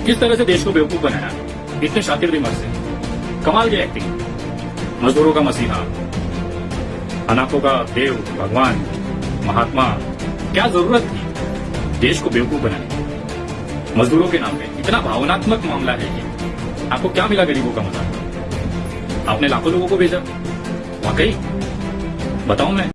किस तरह से देश को बेवकूफ बनाया इतने शातिर दिमाग से। कमाल की एक्टिंग। मजदूरों का मसीहा, अनाथों का देव, भगवान, महात्मा। क्या जरूरत थी देश को बेवकूफ बनाने की मजदूरों के नाम पे? इतना भावनात्मक मामला है ये। आपको क्या मिला गरीबों का मजाक? आपने लाखों लोगों को भेजा। वाकई बताऊं मैं?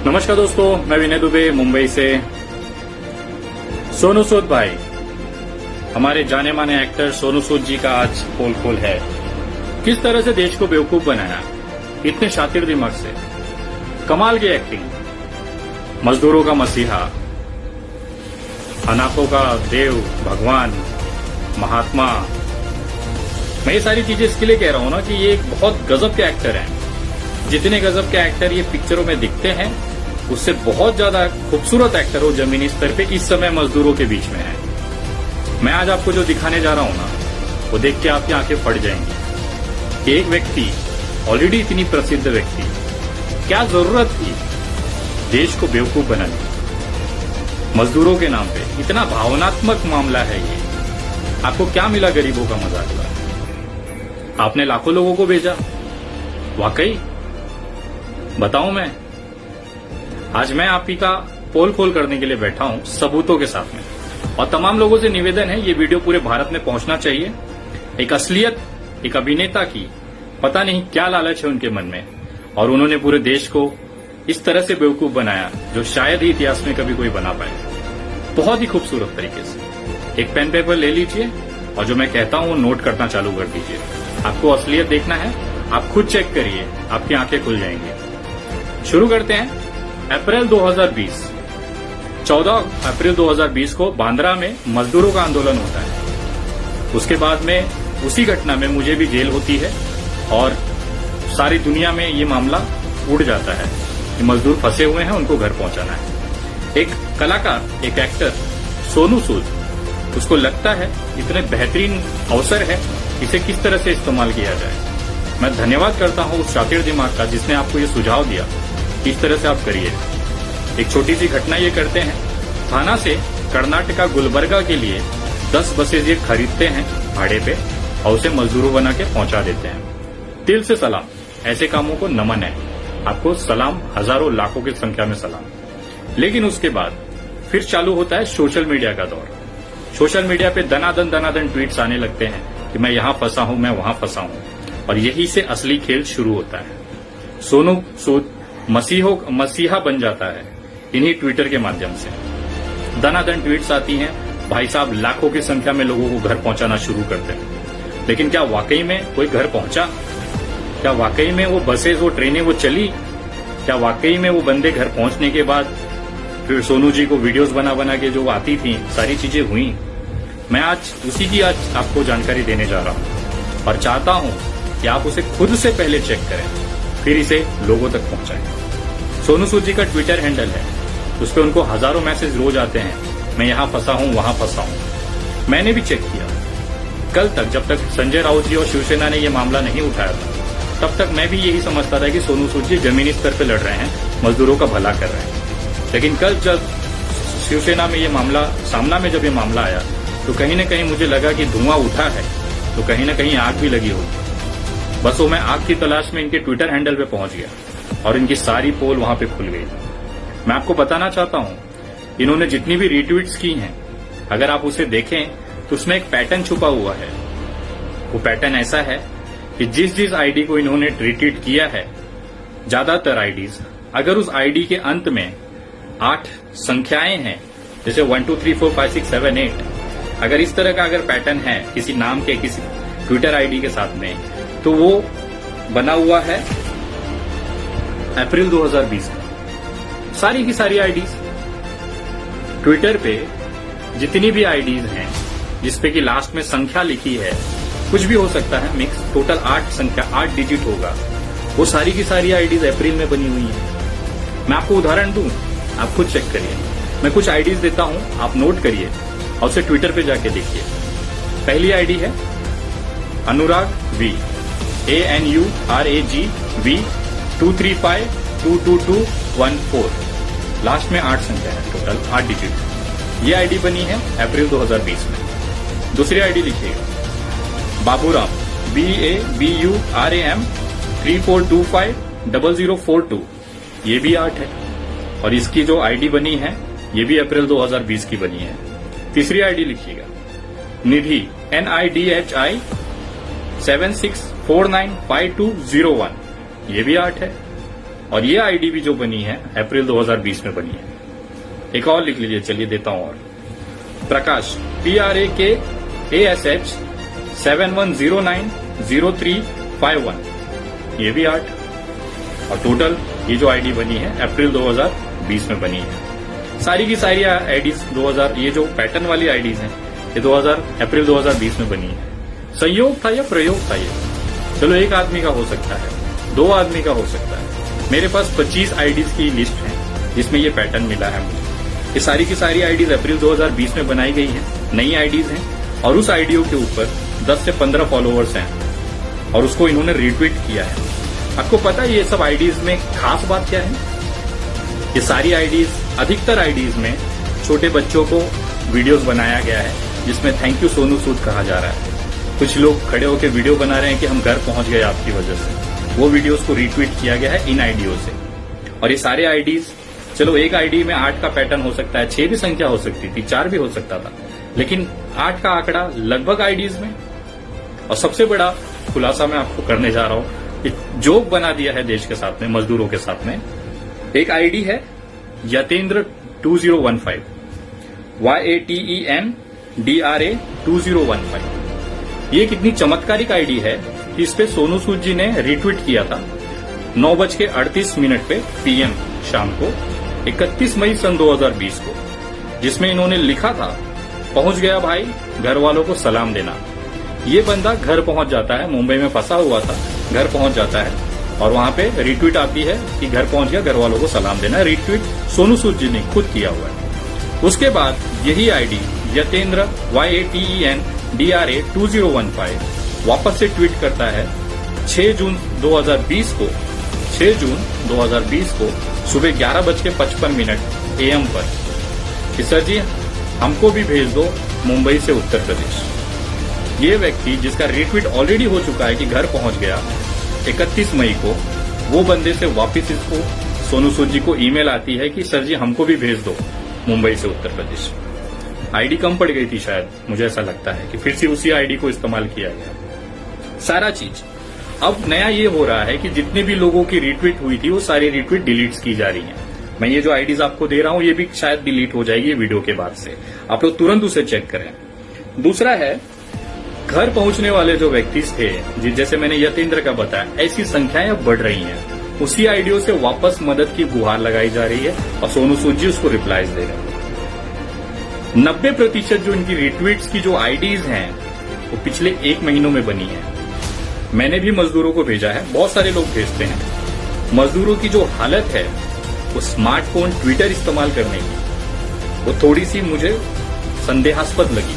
नमस्कार दोस्तों, मैं विनय दुबे मुंबई से। सोनू सूद भाई, हमारे जाने माने एक्टर सोनू सूद जी का आज पोल खोल है। किस तरह से देश को बेवकूफ बनाया इतने शातिर दिमाग से। कमाल की एक्टिंग। मजदूरों का मसीहा, अनाथों का देव, भगवान, महात्मा। मैं ये सारी चीजें इसके लिए कह रहा हूं ना कि ये एक बहुत गजब के एक्टर हैं। जितने गजब के एक्टर ये पिक्चरों में दिखते हैं उससे बहुत ज्यादा खूबसूरत एक्टर वो जमीनी स्तर पे इस समय मजदूरों के बीच में है। मैं आज आपको जो दिखाने जा रहा हूं ना, वो देख के आपकी आंखें फट जाएंगी कि एक व्यक्ति, ऑलरेडी इतनी प्रसिद्ध व्यक्ति, क्या जरूरत थी देश को बेवकूफ बनाने की मजदूरों के नाम पे। इतना भावनात्मक मामला है ये। आपको क्या मिला गरीबों का मजाक? आपने लाखों लोगों को भेजा। वाकई बताऊं मैं? आज मैं आप ही का पोल खोल करने के लिए बैठा हूं सबूतों के साथ में। और तमाम लोगों से निवेदन है, ये वीडियो पूरे भारत में पहुंचना चाहिए। एक असलियत, एक अभिनेता की पता नहीं क्या लालच है उनके मन में, और उन्होंने पूरे देश को इस तरह से बेवकूफ बनाया जो शायद ही इतिहास में कभी कोई बना पाए। बहुत ही खूबसूरत तरीके से। एक पेन पेपर ले लीजिए और जो मैं कहता हूं वो नोट करना चालू कर दीजिए। आपको असलियत देखना है, आप खुद चेक करिए, आपकी आंखें खुल जाएंगी। शुरू करते हैं। अप्रैल 2020, 14 अप्रैल 2020 को बांद्रा में मजदूरों का आंदोलन होता है। उसके बाद में उसी घटना में मुझे भी जेल होती है और सारी दुनिया में ये मामला उड़ जाता है कि मजदूर फंसे हुए हैं, उनको घर पहुंचाना है। एक कलाकार, एक एक्टर सोनू सूद, उसको लगता है इतने बेहतरीन अवसर है, इसे किस तरह से इस्तेमाल किया जाए। मैं धन्यवाद करता हूं उस शातिर दिमाग का जिसने आपको ये सुझाव दिया, इस तरह से आप करिए। एक छोटी सी घटना ये करते हैं। थाना से कर्नाटका गुलबर्गा के लिए 10 बसेज ये खरीदते हैं भाड़े पे और उसे मजदूरों बना के पहुंचा देते हैं। दिल से सलाम, ऐसे कामों को नमन है। आपको सलाम, हजारों लाखों की संख्या में सलाम। लेकिन उसके बाद फिर चालू होता है सोशल मीडिया का दौर। सोशल मीडिया पे दनादन ट्वीट्स आने लगते हैं कि मैं यहां फंसा हूं, मैं वहां फंसा हूं, और यही से असली खेल शुरू होता है। सोनू सूद मसीहा बन जाता है इन्हीं ट्विटर के माध्यम से। दनादन ट्वीट्स आती हैं, भाई साहब लाखों की संख्या में लोगों को घर पहुंचाना शुरू करते हैं। लेकिन क्या वाकई में कोई घर पहुंचा? क्या वाकई में वो बसेस, वो ट्रेनें वो चली? क्या वाकई में वो बंदे घर पहुंचने के बाद फिर सोनू जी को वीडियोस बना के जो आती थी, सारी चीजें हुई? मैं आज उसी की आज आपको जानकारी देने जा रहा हूं और चाहता हूं कि आप उसे खुद से पहले चेक करें, फिर इसे लोगों तक पहुंचाएं। सोनू सूद जी का ट्विटर हैंडल है, उस पर उनको हजारों मैसेज रोज आते हैं, मैं यहां फंसा हूं, वहां फंसा हूं। मैंने भी चेक किया। कल तक, जब तक संजय राउत जी और शिवसेना ने यह मामला नहीं उठाया था, तब तक मैं भी यही समझता था कि सोनू सूद जी जमीनी स्तर पर लड़ रहे हैं, मजदूरों का भला कर रहे हैं। लेकिन कल जब शिवसेना में ये मामला, सामना में जब ये मामला आया, तो कहीं न कहीं मुझे लगा कि धुआं उठा है तो कहीं न कहीं आग भी लगी होगी। बस वो मैं आग की तलाश में इनके ट्विटर हैंडल पे पहुंच गया और इनकी सारी पोल वहां पे खुल गई। मैं आपको बताना चाहता हूं, इन्होंने जितनी भी रीट्वीट्स की हैं, अगर आप उसे देखें तो उसमें एक पैटर्न छुपा हुआ है। वो पैटर्न ऐसा है कि जिस आईडी को इन्होंने रिट्वीट किया है, ज्यादातर आईडीज, अगर उस आईडी के अंत में 8 संख्याएं हैं, जैसे 1 2 3 4 5 6 7 8, अगर इस तरह का अगर पैटर्न है किसी नाम के, किसी ट्विटर आईडी के साथ में, तो वो बना हुआ है अप्रैल 2020 में। सारी की सारी आईडीज ट्विटर पे, जितनी भी आईडीज हैं जिसपे कि लास्ट में संख्या लिखी है, कुछ भी हो सकता है, मिक्स, टोटल 8 संख्या, 8 डिजिट होगा, वो सारी की सारी आईडीज अप्रैल में बनी हुई हैं। मैं आपको उदाहरण दूं, आप खुद चेक करिए। मैं कुछ आईडीज देता हूं, आप नोट करिए और उसे ट्विटर पे जाके देखिए। पहली आईडी है अनुराग वी, ANURAG V23522214। लास्ट में 8 संख्या है, टोटल 8 डिजिट। ये आईडी बनी है अप्रैल 2020 में। दूसरी आईडी लिखिएगा, बाबूराम BABURAM 34250042। ये भी 8 है। और इसकी जो आईडी बनी है ये भी अप्रैल 2020 की बनी है। तीसरी आईडी लिखिएगा, निधि NIDHI 76495201। ये भी 8 है। और ये आईडी भी जो बनी है अप्रैल 2020 में बनी है। एक और लिख लीजिए, चलिए देता हूं और, प्रकाश PRAKASH 71090351। ये भी 8। और टोटल ये जो आईडी बनी है अप्रैल 2020 में बनी है। सारी की सारी आईडीज 2000, ये जो पैटर्न वाली आईडीज हैं ये अप्रैल 2020 में बनी है। संयोग था या प्रयोग था ये? चलो एक आदमी का हो सकता है, 2 आदमी का हो सकता है। मेरे पास 25 आईडीज की लिस्ट है जिसमें ये पैटर्न मिला है मुझे। ये सारी की सारी आईडीज अप्रैल 2020 में बनाई गई है, नई आईडीज हैं। और उस आईडियो के ऊपर 10 से 15 फॉलोअर्स हैं और उसको इन्होंने रीट्वीट किया है। आपको पता है ये सब आईडीज में खास बात क्या है? ये सारी आईडीज, अधिकतर आईडीज में छोटे बच्चों को वीडियोस बनाया गया है जिसमें थैंक यू सोनू सूद कहा जा रहा है। कुछ लोग खड़े होकर वीडियो बना रहे हैं कि हम घर पहुंच गए आपकी वजह से। वो वीडियोस को रीट्वीट किया गया है इन आईडियो से। और ये सारे आईडीज, चलो एक आईडी में 8 का पैटर्न हो सकता है, 6 भी संख्या हो सकती थी, 4 भी हो सकता था, लेकिन 8 का आंकड़ा लगभग आईडीज में। और सबसे बड़ा खुलासा मैं आपको करने जा रहा हूं कि जोक बना दिया है देश के साथ में, मजदूरों के साथ में। एक आईडी है यतेंद्र 2015, YATENDRA 2015। ये कितनी चमत्कारिक आईडी है कि इस पे सोनू सूद जी ने रीट्वीट किया था 9:38 पे PM शाम को 31 मई सन 2020 को, जिसमें इन्होंने लिखा था, पहुंच गया भाई, घर वालों को सलाम देना। ये बंदा घर पहुंच जाता है, मुंबई में फंसा हुआ था, घर पहुंच जाता है और वहां पे रीट्वीट आती है कि घर पहुंच गया, घर वालों को सलाम देना। रीट्वीट सोनू सूद जी ने खुद किया हुआ है। उसके बाद यही आईडी यतेंद्र YATENDRA 2015 वापस से ट्वीट करता है 6 जून 2020 को सुबह 11:55 AM पर कि सर जी हमको भी भेज दो मुंबई से उत्तर प्रदेश। ये व्यक्ति जिसका रीट्वीट ऑलरेडी हो चुका है कि घर पहुंच गया 31 मई को, वो बंदे से वापस इसको सोनू सूद जी को ईमेल आती है कि सर जी हमको भी भेज दो मुंबई से उत्तर प्रदेश। आईडी कम पड़ गई थी शायद, मुझे ऐसा लगता है कि फिर से उसी आईडी को इस्तेमाल किया गया सारा चीज। अब नया ये हो रहा है कि जितने भी लोगों की रीट्वीट हुई थी वो सारी रीट्वीट डिलीट की जा रही हैं। मैं ये जो आईडीज आपको दे रहा हूं ये भी शायद डिलीट हो जाएगी वीडियो के बाद से, आप लोग तुरंत उसे चेक करें। दूसरा है, घर पहुंचने वाले जो व्यक्ति थे, जैसे मैंने यतेंद्र का बताया, ऐसी संख्याएं अब बढ़ रही हैं। उसी आईडियो से वापस मदद की गुहार लगाई जा रही है और सोनू सूद जी उसको रिप्लाईज दे रहे हैं। 90% जो इनकी रिट्वीट्स की जो आईडीज हैं वो पिछले 1 महीनों में बनी है। मैंने भी मजदूरों को भेजा है, बहुत सारे लोग भेजते हैं। मजदूरों की जो हालत है वो स्मार्टफोन, ट्विटर इस्तेमाल करने की, वो थोड़ी सी मुझे संदेहास्पद लगी।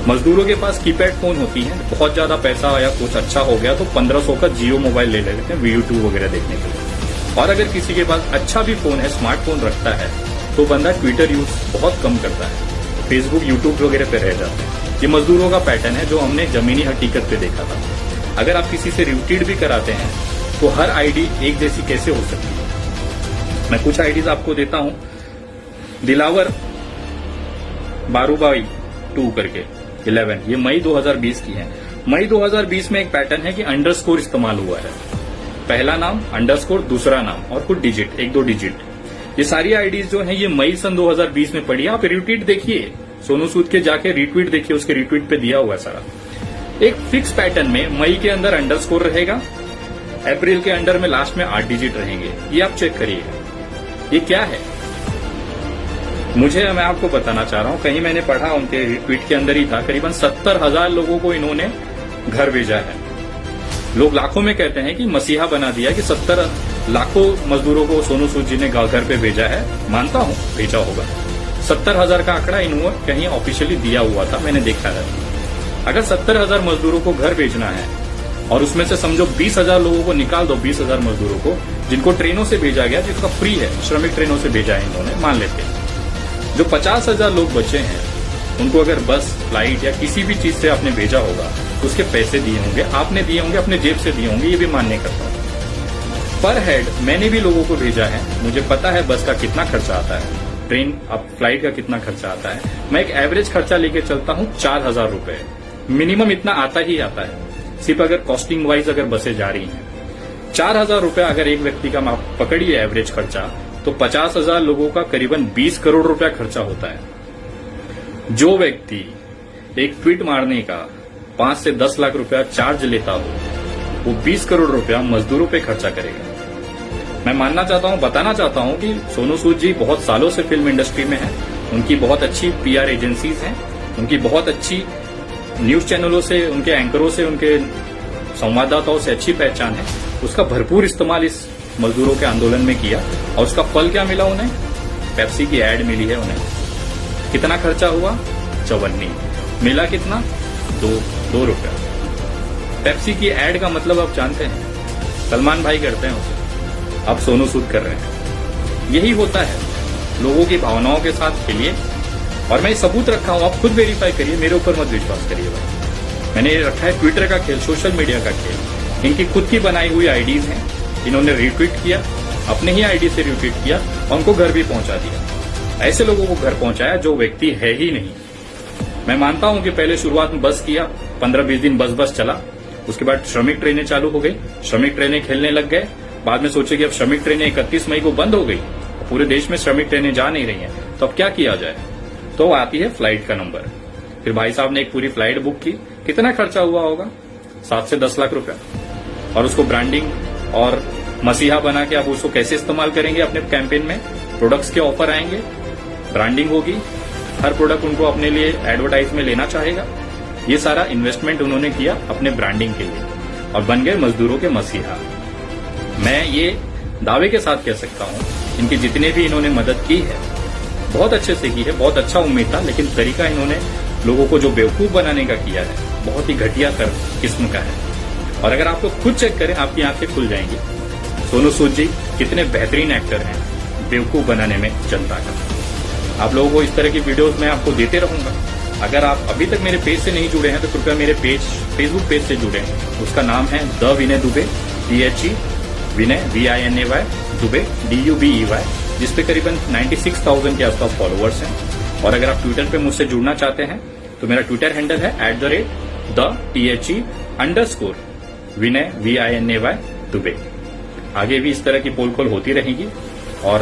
मजदूरों के पास कीपैड फोन होती है, बहुत ज्यादा पैसा या कुछ अच्छा हो गया तो 1500 का जियो मोबाइल ले लेते हैं YouTube वगैरह देखने के लिए। और अगर किसी के पास अच्छा भी फोन है, स्मार्टफोन रखता है, तो बंदा ट्विटर यूज बहुत कम करता है, फेसबुक, यूट्यूब वगैरह पे रह जाते हैं। ये मजदूरों का पैटर्न है जो हमने जमीनी हकीकत पे देखा था। अगर आप किसी से रिट्वीट भी कराते हैं तो हर आईडी एक जैसी कैसे हो सकती है? मैं कुछ आईडीज आपको देता हूं। दिलावर बारूबाई 2 करके 11, ये मई 2020 की है। मई 2020 में एक पैटर्न है कि अंडरस्कोर इस्तेमाल हुआ है, पहला नाम अंडरस्कोर, दूसरा नाम और कुछ डिजिट, 1-2 डिजिट। ये सारी आईडीज जो हैं ये मई सन 2020 में पड़ी। आप रिट्वीट देखिए, सोनू सूद के जाके रिट्वीट देखिए, उसके रिट्वीट पे दिया हुआ है सारा। एक फिक्स पैटर्न में मई के अंदर अंडरस्कोर रहेगा, अप्रैल के अंडर में लास्ट में 8 डिजिट रहेंगे। ये आप चेक करिएगा, ये क्या है। मैं आपको बताना चाह रहा हूं, कहीं मैंने पढ़ा, उनके ट्वीट के अंदर ही था, करीबन 70,000 लोगों को इन्होंने घर भेजा है। लोग लाखों में कहते हैं कि मसीहा बना दिया कि 70 लाखों मजदूरों को सोनू सूद जी ने घर पे भेजा है। मानता हूं भेजा होगा। 70,000 का आंकड़ा इन्होंने कहीं ऑफिशियली दिया हुआ था, मैंने देखा है। अगर 70,000 मजदूरों को घर भेजना है और उसमें से समझो 20,000 लोगों को निकाल दो, 20,000 मजदूरों को जिनको ट्रेनों से भेजा गया, जिसका फ्री है, श्रमिक ट्रेनों से भेजा है इन्होंने, मान लेते हैं। जो 50,000 लोग बचे हैं उनको अगर बस, फ्लाइट या किसी भी चीज से आपने भेजा होगा तो उसके पैसे दिए होंगे, आपने दिए होंगे, अपने जेब से दिए होंगे, ये भी मान्य करता हूं। पर हेड मैंने भी लोगों को भेजा है, मुझे पता है बस का कितना खर्चा आता है, ट्रेन अब फ्लाइट का कितना खर्चा आता है। मैं एक एवरेज खर्चा लेके चलता हूं 4,000 रुपए, मिनिमम इतना आता ही आता है, सिर्फ अगर कॉस्टिंग वाइज अगर बसें जा रही हैं। 4,000 रुपया अगर एक व्यक्ति का आप पकड़िए एवरेज खर्चा, तो 50,000 लोगों का करीबन 20 करोड़ रुपया खर्चा होता है। जो व्यक्ति एक ट्वीट मारने का 5 से 10 लाख रुपया चार्ज लेता हो, वो 20 करोड़ रुपया मजदूरों पे खर्चा करेगा। मैं मानना चाहता हूं, बताना चाहता हूं कि सोनू सूद जी बहुत सालों से फिल्म इंडस्ट्री में हैं, उनकी बहुत अच्छी पीआर एजेंसीज हैं, उनकी बहुत अच्छी न्यूज चैनलों से, उनके एंकरों से, उनके संवाददाताओं से अच्छी पहचान है। उसका भरपूर इस्तेमाल इस मजदूरों के आंदोलन में किया और उसका फल क्या मिला उन्हें? पेप्सी की एड मिली है उन्हें। कितना खर्चा हुआ? 54। मिला कितना? 2 रुपया। पेप्सी की एड का मतलब आप जानते हैं, सलमान भाई करते हैं उसे, अब सोनू सूद कर रहे हैं। यही होता है, लोगों की भावनाओं के साथ खेलिए। और मैं सबूत रखा हूं, आप खुद वेरीफाई करिए, मेरे ऊपर मत विश्वास करिए भाई। मैंने ये रखा है ट्विटर का खेल, सोशल मीडिया का खेल। इनकी खुद की बनाई हुई आईडीज हैं, इन्होंने रीट्वीट किया, अपने ही आईडी से रीट्वीट किया और उनको घर भी पहुंचा दिया। ऐसे लोगों को घर पहुंचाया जो व्यक्ति है ही नहीं। मैं मानता हूं कि पहले शुरुआत में बस किया, 15-20 दिन बस चला, उसके बाद श्रमिक ट्रेनें चालू हो गई, श्रमिक ट्रेनें खेलने लग गए। बाद में सोचे कि अब श्रमिक ट्रेनें 31 मई को बंद हो गई, पूरे देश में श्रमिक ट्रेनें जा नहीं रही हैं, तो अब क्या किया जाए? तो आती है फ्लाइट का नंबर। फिर भाई साहब ने एक पूरी फ्लाइट बुक की। कितना खर्चा हुआ होगा? 7 से 10 लाख रुपया। और उसको ब्रांडिंग और मसीहा बना के आप उसको कैसे इस्तेमाल करेंगे अपने कैंपेन में? प्रोडक्ट्स के ऑफर आएंगे, ब्रांडिंग होगी, हर प्रोडक्ट उनको अपने लिए एडवर्टाइज में लेना चाहेगा। ये सारा इन्वेस्टमेंट उन्होंने किया अपने ब्रांडिंग के लिए और बन गए मजदूरों के मसीहा। मैं ये दावे के साथ कह सकता हूं, इनकी जितने भी इन्होंने मदद की है बहुत अच्छे से की है, बहुत अच्छा उम्मीद था, लेकिन तरीका इन्होंने लोगों को जो बेवकूफ बनाने का किया है बहुत ही घटिया किस्म का है। और अगर आप लोग खुद चेक करें, आपकी आंखें खुल जाएंगी। सोनू सूद जी कितने बेहतरीन एक्टर हैं बेवकूफ बनाने में जनता का। आप लोगों को इस तरह की वीडियोस मैं आपको देते रहूंगा। अगर आप अभी तक मेरे पेज से नहीं जुड़े हैं तो कृपया मेरे फेसबुक पेज से जुड़े। उसका नाम है the Vinay Dubey, THE Vinay VINAY Dubey DUBEY, जिसपे करीबन 96,000 के आसपास फॉलोअर्स हैं। और अगर आप ट्विटर पे मुझसे जुड़ना चाहते हैं तो मेरा ट्विटर हैंडल है @THE_विनय VINAY दुबे। आगे भी इस तरह की पोल खोल होती रहेगी और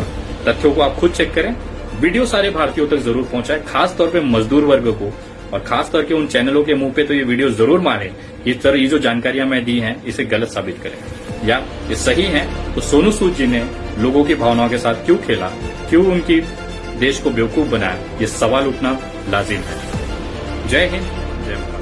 तथ्यों को आप खुद चेक करें। वीडियो सारे भारतीयों तक जरूर पहुंचाएं, खास तौर पे मजदूर वर्ग को, और खास करके उन चैनलों के मुंह पे तो ये वीडियो जरूर मारें। इस तरह ये जो जानकारियां मैं दी हैं इसे गलत साबित करें या ये सही है। तो सोनू सूद जी ने लोगों की भावनाओं के साथ क्यों खेला, क्यों उनकी देश को बेवकूफ बनाया, ये सवाल उठना लाजिम है। जय हिंद, जय भारत।